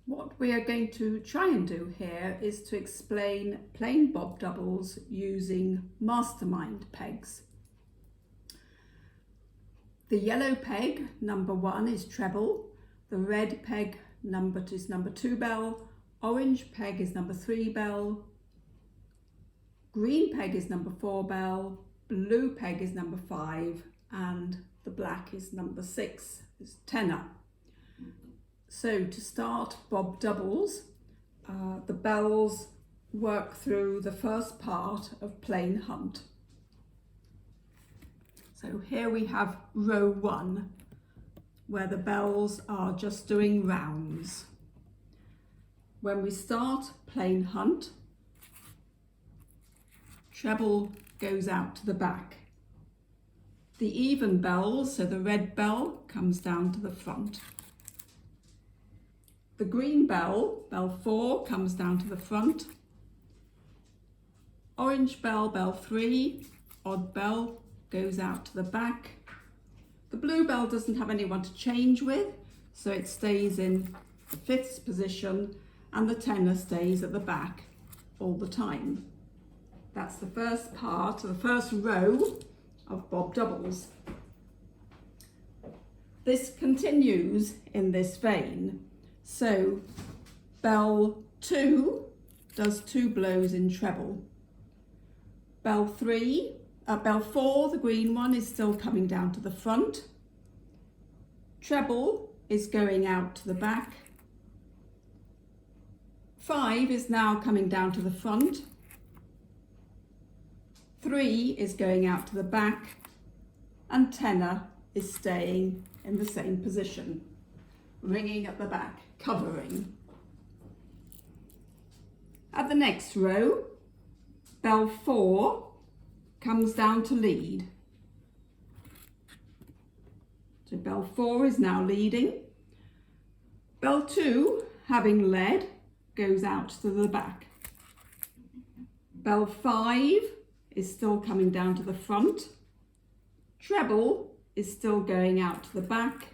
What we are going to try and do here is to explain plain bob doubles using mastermind pegs. The yellow peg, number 1, is treble. The red peg is number 2 bell. Orange peg is number 3 bell. Green peg is number 4 bell. Blue peg is number 5. And the black is number 6, is tenor. So to start bob doubles, the bells work through the first part of plain hunt. So here we have row 1, where the bells are just doing rounds. When we start plain hunt, treble goes out to the back. The even bells, so the red bell, comes down to the front. The green bell, bell 4, comes down to the front. Orange bell, bell 3, odd bell, goes out to the back. The blue bell doesn't have anyone to change with, so it stays in the 5th position, and the tenor stays at the back all the time. That's the first part, the first row of bob doubles. This continues in this vein. So bell 2 does 2 blows in treble. Bell 4, the green one, is still coming down to the front. Treble is going out to the back. 5 is now coming down to the front. 3 is going out to the back, and tenor is staying in the same position, ringing at the back, covering. At the next row, bell 4 comes down to lead. So bell 4 is now leading. Bell 2, having led, goes out to the back. Bell 5 is still coming down to the front. Treble is still going out to the back.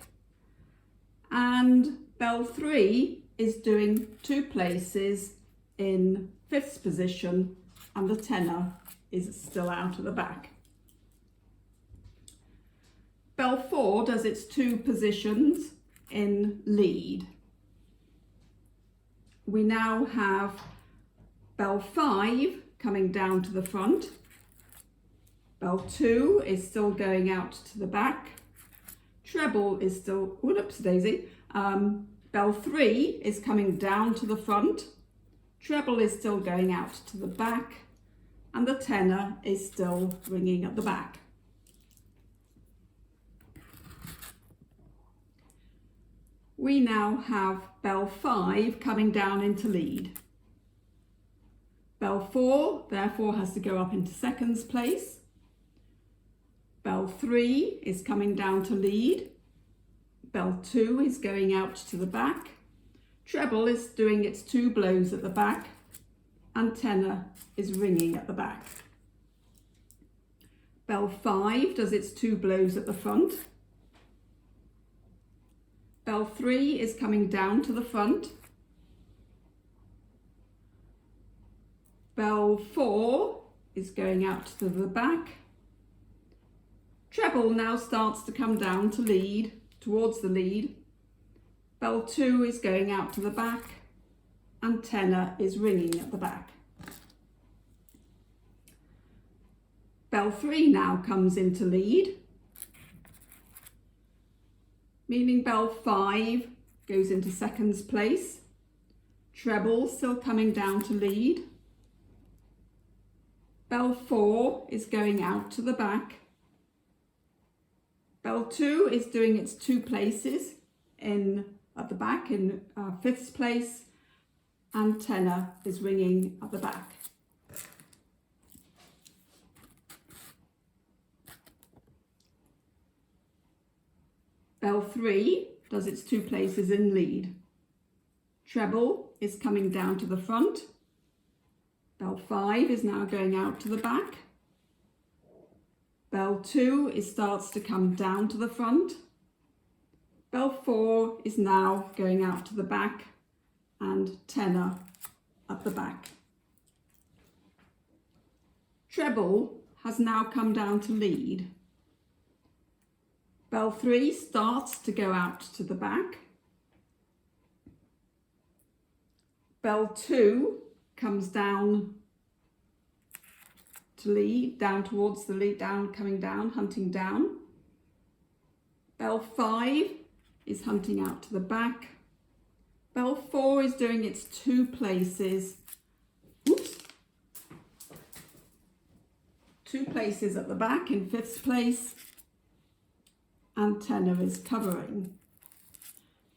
And bell 3 is doing 2 places in 5th position, and the tenor is still out at the back. Bell 4 does its 2 positions in lead. We now have bell 5 coming down to the front. Bell 2 is still going out to the back. Treble is still, whoops daisy. Bell 3 is coming down to the front. Treble is still going out to the back, and the tenor is still ringing at the back. We now have bell 5 coming down into lead. Bell 4 therefore has to go up into 2nd place. Bell 3 is coming down to lead. Bell 2 is going out to the back. Treble is doing its 2 blows at the back, and tenor is ringing at the back. Bell 5 does its 2 blows at the front. Bell 3 is coming down to the front. Bell 4 is going out to the back. Treble now starts to come down to lead, towards the lead. Bell 2 is going out to the back, and tenor is ringing at the back. Bell 3 now comes into lead, meaning bell 5 goes into 2nd place. Treble still coming down to lead. Bell 4 is going out to the back. Bell 2 is doing its 2 places at the back in 5th place, and tenor is ringing at the back. Bell 3 does its 2 places in lead. Treble is coming down to the front. Bell 5 is now going out to the back. Bell 2 starts to come down to the front. Bell 4 is now going out to the back, and tenor at the back. Treble has now come down to lead. Bell 3 starts to go out to the back. Bell 2 comes down to lead, down towards the lead, down, coming down, hunting down. Bell 5 is hunting out to the back. Bell 4 is doing its 2 places. Oops. 2 places at the back in 5th place, and tenor is covering.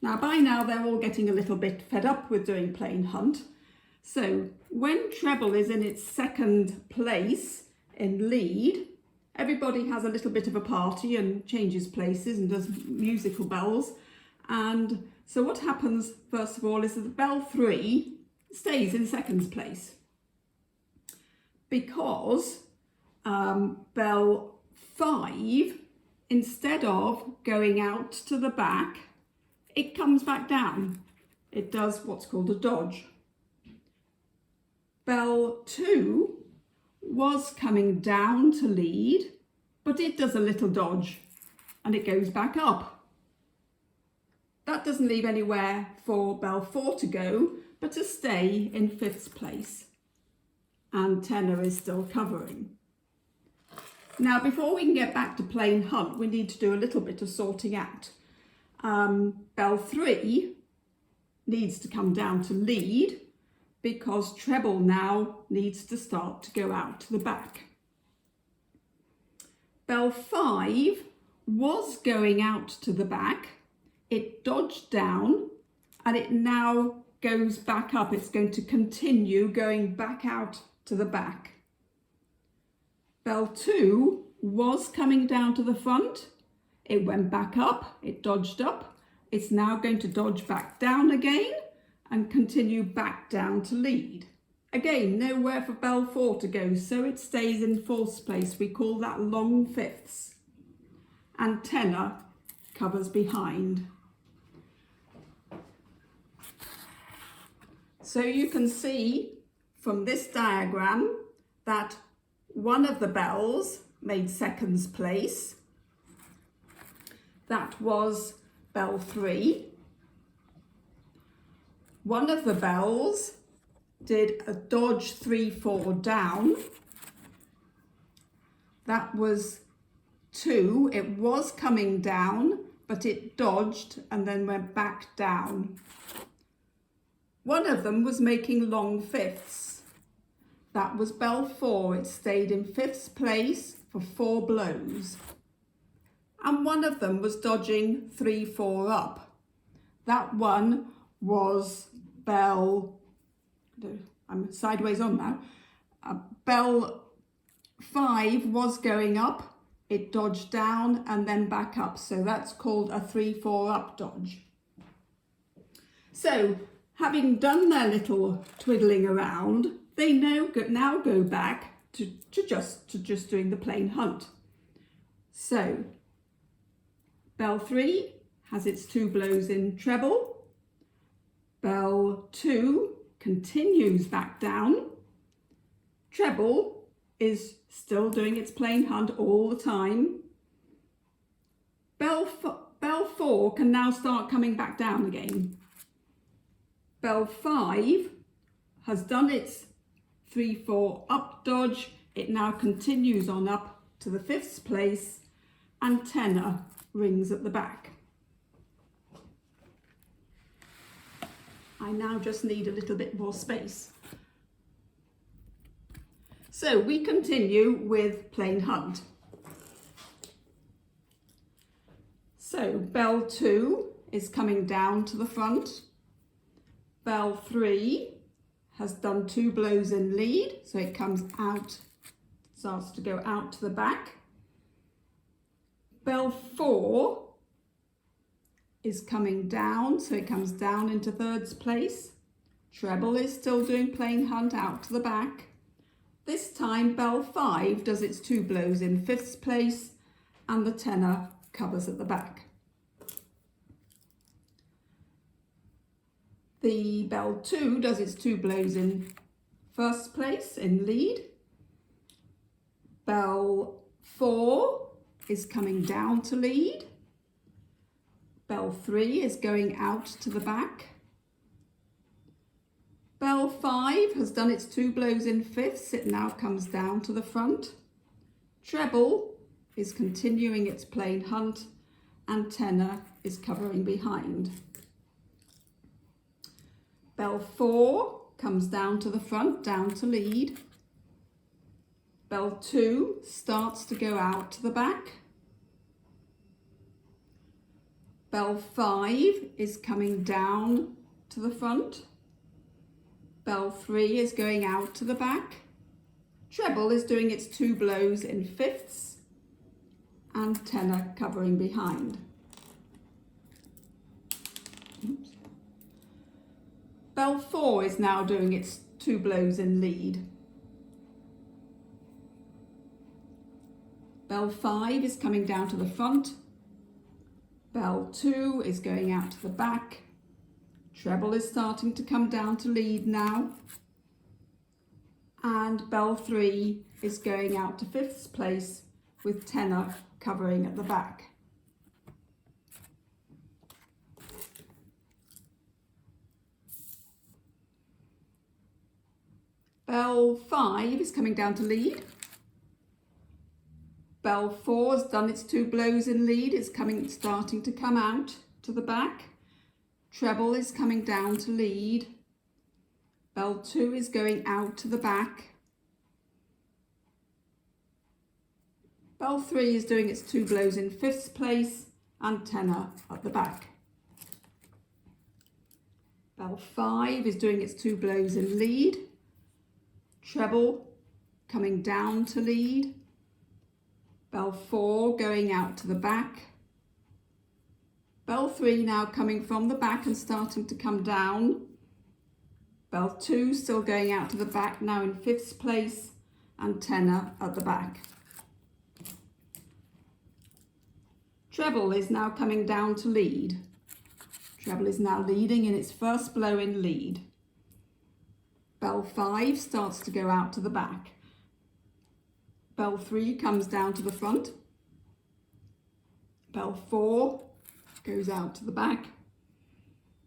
Now by now they're all getting a little bit fed up with doing plain hunt. So when treble is in its 2nd place in lead, everybody has a little bit of a party and changes places and does musical bells. And so what happens first of all is that bell 3 stays in 2nd place, because bell 5, instead of going out to the back, it comes back down. It does what's called a dodge. Bell 2 was coming down to lead, but it does a little dodge and it goes back up. That doesn't leave anywhere for bell 4 to go, but to stay in 5th place. And tenor is still covering. Now, before we can get back to plain hunt, we need to do a little bit of sorting out. Bell 3 needs to come down to lead, because treble now needs to start to go out to the back. Bell 5 was going out to the back. It dodged down and it now goes back up. It's going to continue going back out to the back. Bell 2 was coming down to the front. It went back up, it dodged up. It's now going to dodge back down again and continue back down to lead. Again, nowhere for bell 4 to go, so it stays in 4th place. We call that long 5ths. And tenor covers behind. So you can see from this diagram that one of the bells made 2nd place. That was bell 3. One of the bells did a dodge 3-4 down. That was 2. It was coming down, but it dodged and then went back down. One of them was making long 5ths. That was bell 4. It stayed in 5th place for 4 blows. And one of them was dodging 3-4 up. That one was bell, I'm sideways on now. Bell 5 was going up. It dodged down and then back up. So that's called a 3-4 up dodge. So having done their little twiddling around, they now go back to just doing the plain hunt. So bell 3 has its 2 blows in treble. Bell 2 continues back down. Treble is still doing its plain hunt all the time. Bell 4 can now start coming back down again. Bell 5 has done its 3-4 up dodge. It now continues on up to the 5th place, and tenor rings at the back. I now just need a little bit more space. So we continue with plain hunt. So bell 2 is coming down to the front. Bell 3 has done 2 blows in lead, so it comes out, starts to go out to the back. Bell 4 is coming down, so it comes down into 3rd place. Treble is still doing plain hunt out to the back. This time bell 5 does its 2 blows in 5th place, and the tenor covers at the back. The bell 2 does its 2 blows in first place in lead. Bell 4 is coming down to lead. Bell 3 is going out to the back. Bell 5 has done its 2 blows in fifths. It now comes down to the front. Treble is continuing its plain hunt, and tenor is covering behind. Bell 4 comes down to the front, down to lead. Bell 2 starts to go out to the back. Bell 5 is coming down to the front. Bell 3 is going out to the back. Treble is doing its 2 blows in fifths, and tenor covering behind. Oops. Bell 4 is now doing its 2 blows in lead. Bell 5 is coming down to the front. Bell 2 is going out to the back. Treble is starting to come down to lead now. And bell 3 is going out to fifth place with tenor covering at the back. Bell 5 is coming down to lead. Bell 4 has done its 2 blows in lead. It's starting to come out to the back. Treble is coming down to lead. Bell 2 is going out to the back. Bell 3 is doing its 2 blows in fifth place, and tenor at the back. Bell 5 is doing its 2 blows in lead. Treble coming down to lead. Bell 4 going out to the back. Bell 3 now coming from the back and starting to come down. Bell 2 still going out to the back, now in fifth place, and tenor at the back. Treble is now coming down to lead. Treble is now leading in its first blow in lead. Bell 5 starts to go out to the back. Bell 3 comes down to the front. Bell 4 goes out to the back.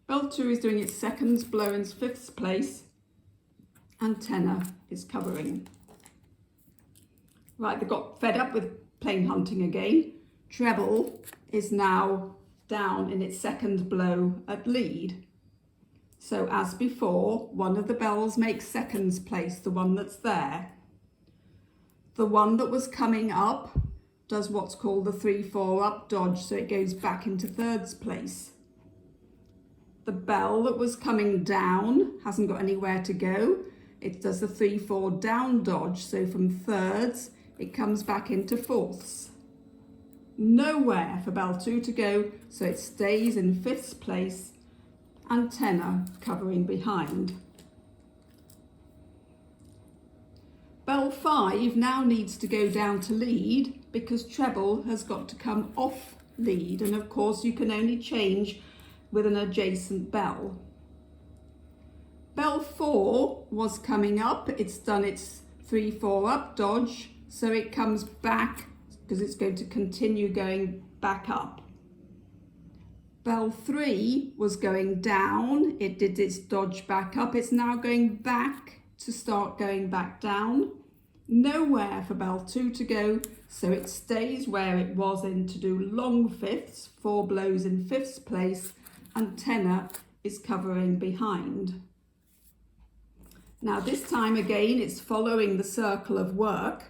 Bell 2 is doing its second blow in fifth place, and tenor is covering. Right, they got fed up with plain hunting again. Treble is now down in its second blow at lead. So as before, one of the bells makes second place, the one that's there. The one that was coming up does what's called the 3-4 up dodge, so it goes back into third place. The bell that was coming down hasn't got anywhere to go. It does the 3-4 down dodge, so from thirds it comes back into fourths. Nowhere for bell 2 to go, so it stays in fifth place, and tenor covering behind. Bell 5 now needs to go down to lead because treble has got to come off lead, and of course you can only change with an adjacent bell. Bell 4 was coming up, it's done its 3-4 up dodge, so it comes back because it's going to continue going back up. Bell 3 was going down, it did its dodge back up, it's now going back to start going back down. Nowhere for bell 2 to go, so it stays where it was in to do long fifths, 4 blows in fifth place, and tenor is covering behind. Now this time again it's following the circle of work,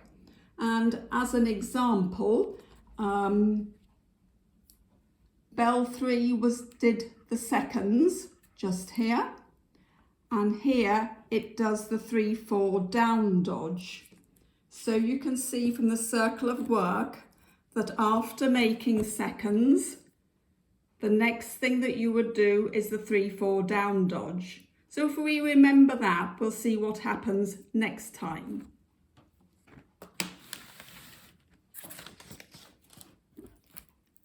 and as an example, bell 3 did the seconds just here, and here it does the 3-4 down dodge. So you can see from the circle of work that after making seconds, the next thing that you would do is the 3-4 down dodge. So if we remember that, we'll see what happens next time.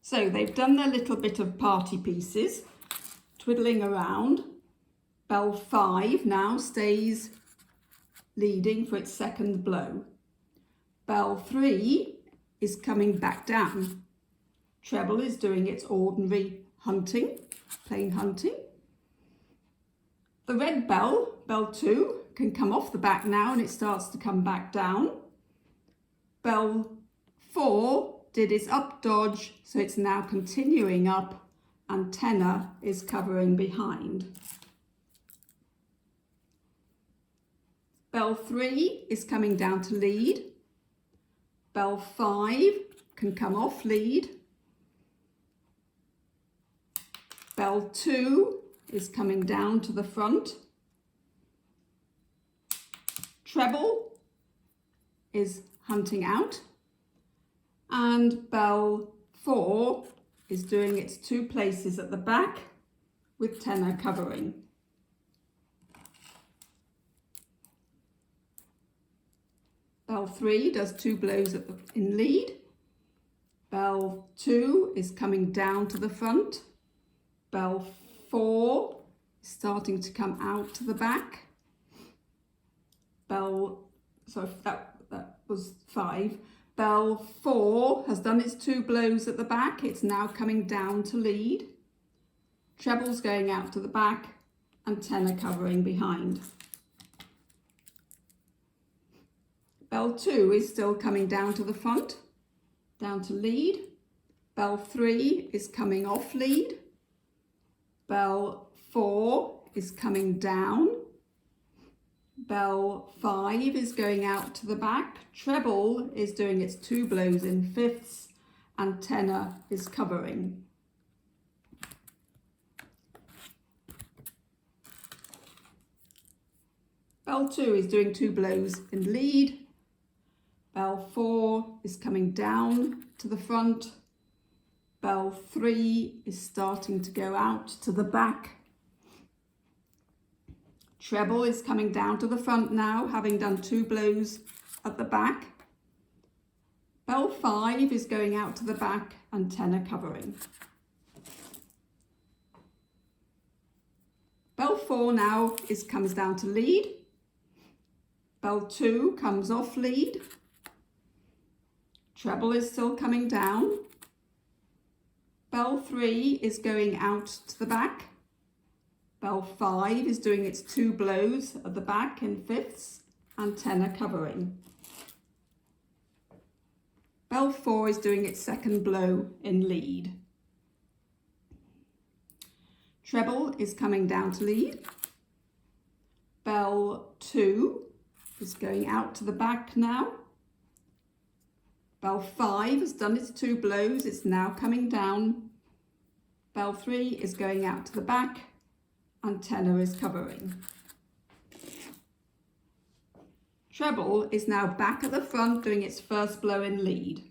So they've done their little bit of party pieces, twiddling around. Bell 5 now stays leading for its second blow. Bell 3 is coming back down. Treble is doing its ordinary hunting, plain hunting. The red bell, bell 2, can come off the back now and it starts to come back down. Bell 4 did its up dodge, so it's now continuing up and tenor is covering behind. Bell 3 is coming down to lead. Bell 5 can come off lead. Bell 2 is coming down to the front. Treble is hunting out. And bell 4 is doing its 2 places at the back with tenor covering. Bell 3 does 2 blows in lead. Bell 2 is coming down to the front. Bell 4 is starting to come out to the back. That was 5. Bell 4 has done its 2 blows at the back. It's now coming down to lead. Treble's going out to the back and tenor covering behind. Bell 2 is still coming down to the front, down to lead. Bell 3 is coming off lead. Bell 4 is coming down. Bell 5 is going out to the back. Treble is doing its 2 blows in fifths and tenor is covering. Bell 2 is doing 2 blows in lead. Bell 4 is coming down to the front. Bell 3 is starting to go out to the back. Treble is coming down to the front now, having done 2 blows at the back. Bell 5 is going out to the back and tenor covering. Bell 4 now comes down to lead. Bell 2 comes off lead. Treble is still coming down. Bell 3 is going out to the back. Bell 5 is doing its 2 blows at the back in fifths and tenor covering. Bell 4 is doing its second blow in lead. Treble is coming down to lead. Bell 2 is going out to the back now. Bell 5 has done its 2 blows, it's now coming down. Bell 3 is going out to the back and tenor is covering. Treble is now back at the front doing its first blow in lead.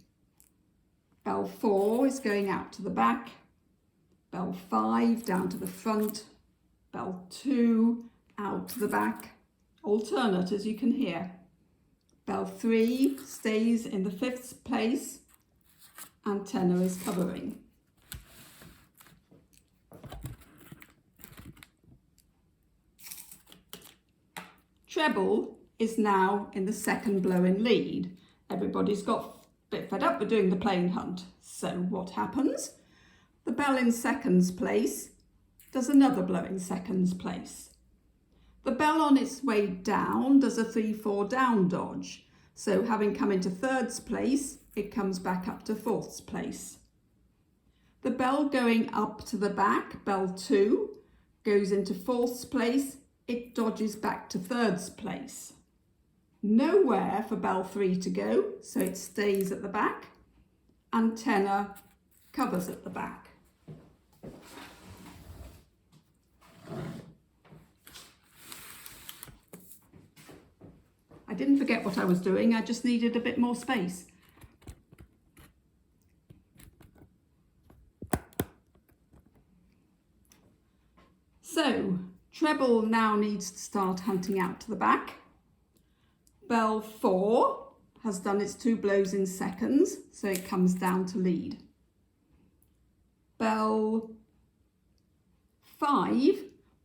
Bell 4 is going out to the back. Bell 5 down to the front. Bell 2 out to the back. Alternate, as you can hear. Bell 3 stays in the 5th place and tenor is covering. Treble is now in the second blow in lead. Everybody's got a bit fed up with doing the plain hunt. So what happens? The bell in seconds place does another blow in seconds place. The bell on its way down does a 3-4 down dodge. So having come into 3rd place, it comes back up to 4th place. The bell going up to the back, bell 2, goes into 4th place. It dodges back to 3rd place. Nowhere for bell 3 to go, so it stays at the back and tenor covers at the back. I didn't forget what I was doing, I just needed a bit more space. So, treble now needs to start hunting out to the back. Bell 4 has done its 2 blows in seconds, so it comes down to lead. Bell 5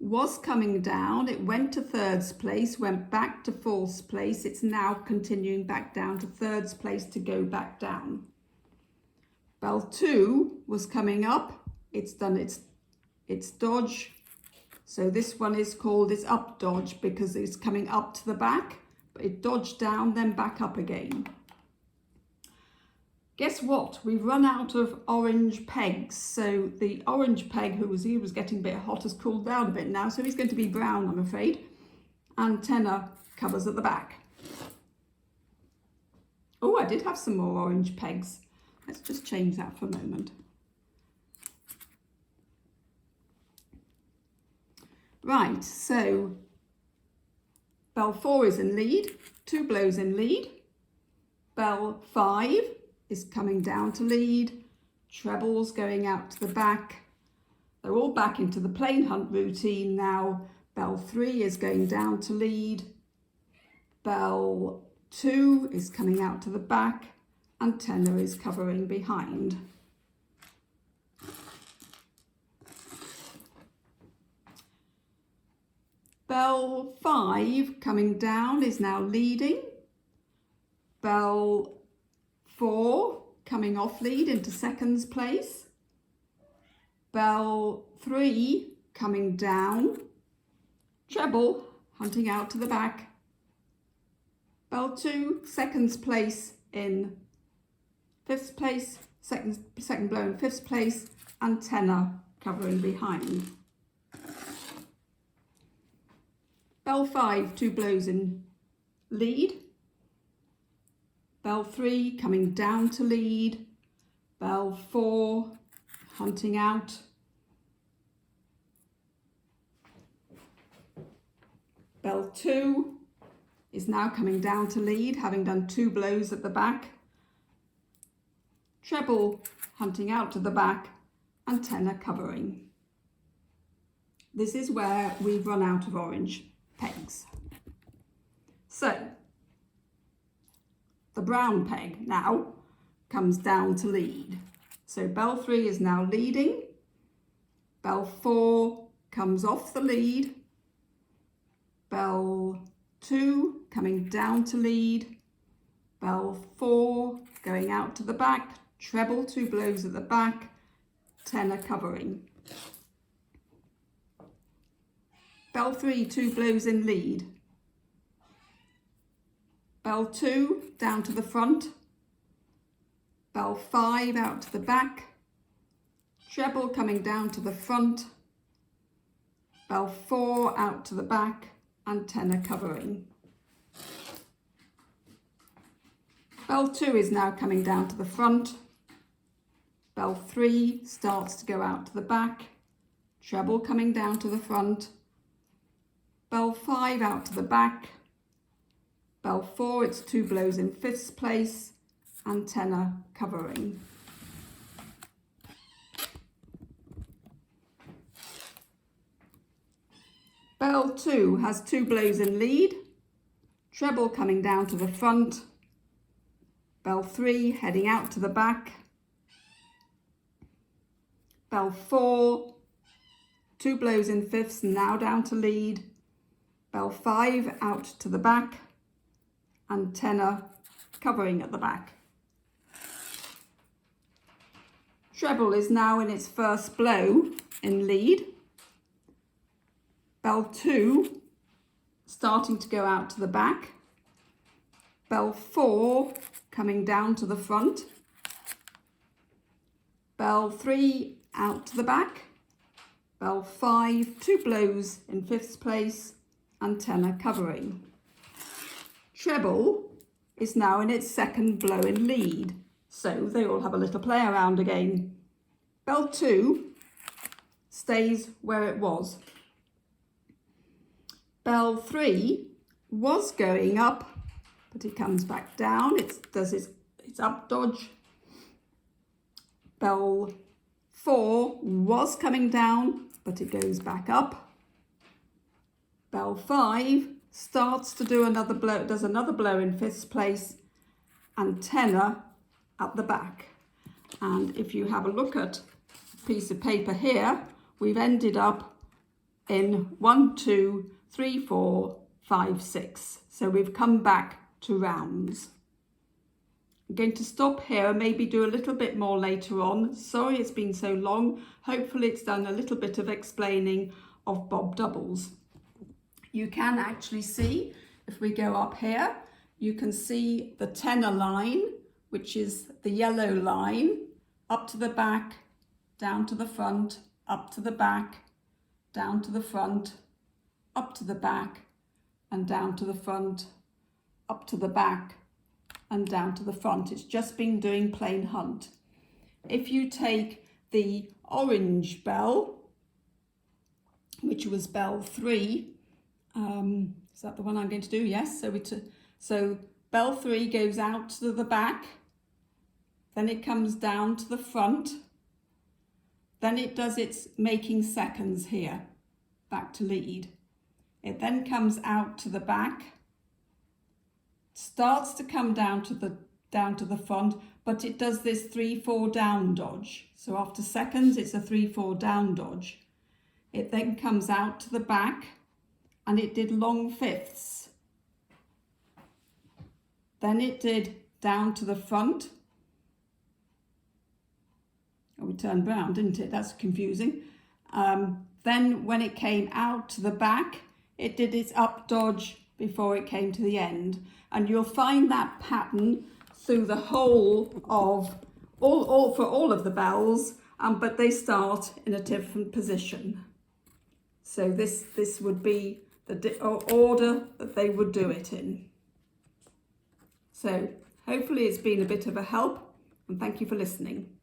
was coming down. It went to third place, went back to fourth place. It's now continuing back down to third place to go back down. Bell 2 was coming up. It's done its dodge. So this one is called its up dodge because it's coming up to the back, but it dodged down, then back up again. Guess what? We've run out of orange pegs. So the orange peg he was getting a bit hot has cooled down a bit now. So he's going to be brown, I'm afraid. Antenna covers at the back. Oh, I did have some more orange pegs. Let's just change that for a moment. Right, so bell 4 is in lead, 2 blows in lead. Bell 5 is coming down to lead, trebles going out to the back. They're all back into the plain hunt routine now. Bell 3 is going down to lead, bell 2 is coming out to the back, and tenor is covering behind. Bell 5 coming down is now leading. Bell 4 coming off lead into second place. Bell 3 coming down. Treble hunting out to the back. Bell 2 second place in fifth place, second blow in fifth place, and tenor covering behind. Bell 5, 2 blows in lead. Bell 3 coming down to lead. Bell 4 hunting out. Bell 2 is now coming down to lead, having done 2 blows at the back. Treble hunting out to the back, and tenor covering. This is where we've run out of orange pegs. So the brown peg now comes down to lead. So bell 3 is now leading. Bell 4 comes off the lead. Bell 2 coming down to lead. Bell 4 going out to the back. Treble 2 blows at the back. Tenor covering. Bell 3, 2 blows in lead. Bell 2 down to the front. Bell 5 out to the back. Treble coming down to the front. Bell 4 out to the back, and tenor covering. Bell 2 is now coming down to the front. Bell 3 starts to go out to the back. Treble coming down to the front. Bell 5 out to the back. Bell 4, it's 2 blows in fifth place, and tenor covering. Bell 2 has 2 blows in lead. Treble coming down to the front. Bell 3 heading out to the back. Bell 4, 2 blows in fifths, now down to lead. Bell 5 out to the back, and tenor covering at the back. Treble is now in its first blow in lead. Bell 2 starting to go out to the back. Bell 4 coming down to the front. Bell 3 out to the back. Bell 5, 2 blows in fifth place, and tenor covering. Treble is now in its second blow in lead, so they all have a little play around again. Bell 2 stays where it was. Bell 3 was going up, but it comes back down. It does its up dodge. Bell 4 was coming down, but it goes back up. Bell 5 starts to do another blow, does another blow in fifth place, and tenor at the back. And if you have a look at a piece of paper here, we've ended up in 1, 2, 3, 4, 5, 6. So we've come back to rounds. I'm going to stop here and maybe do a little bit more later on. Sorry it's been so long. Hopefully it's done a little bit of explaining of bob doubles. You can actually see, if we go up here, you can see the tenor line, which is the yellow line, up to the back, down to the front, up to the back, down to the front, up to the back, and down to the front, up to the back, and down to the front. It's just been doing plain hunt. If you take the orange bell, which was bell 3, is that the one I'm going to do? Yes. So bell 3 goes out to the back, then it comes down to the front, then it does its making seconds here, back to lead. It then comes out to the back, starts to come down to the front, but it does this 3-4 down dodge. So after seconds, it's a 3-4 down dodge. It then comes out to the back, and it did long fifths. Then it did down to the front. Oh, it turned round, didn't it? That's confusing. Then when it came out to the back, it did its up dodge before it came to the end. And you'll find that pattern through the whole of for all of the bells, but they start in a different position. So this would be the order that they would do it in. So hopefully it's been a bit of a help, and thank you for listening.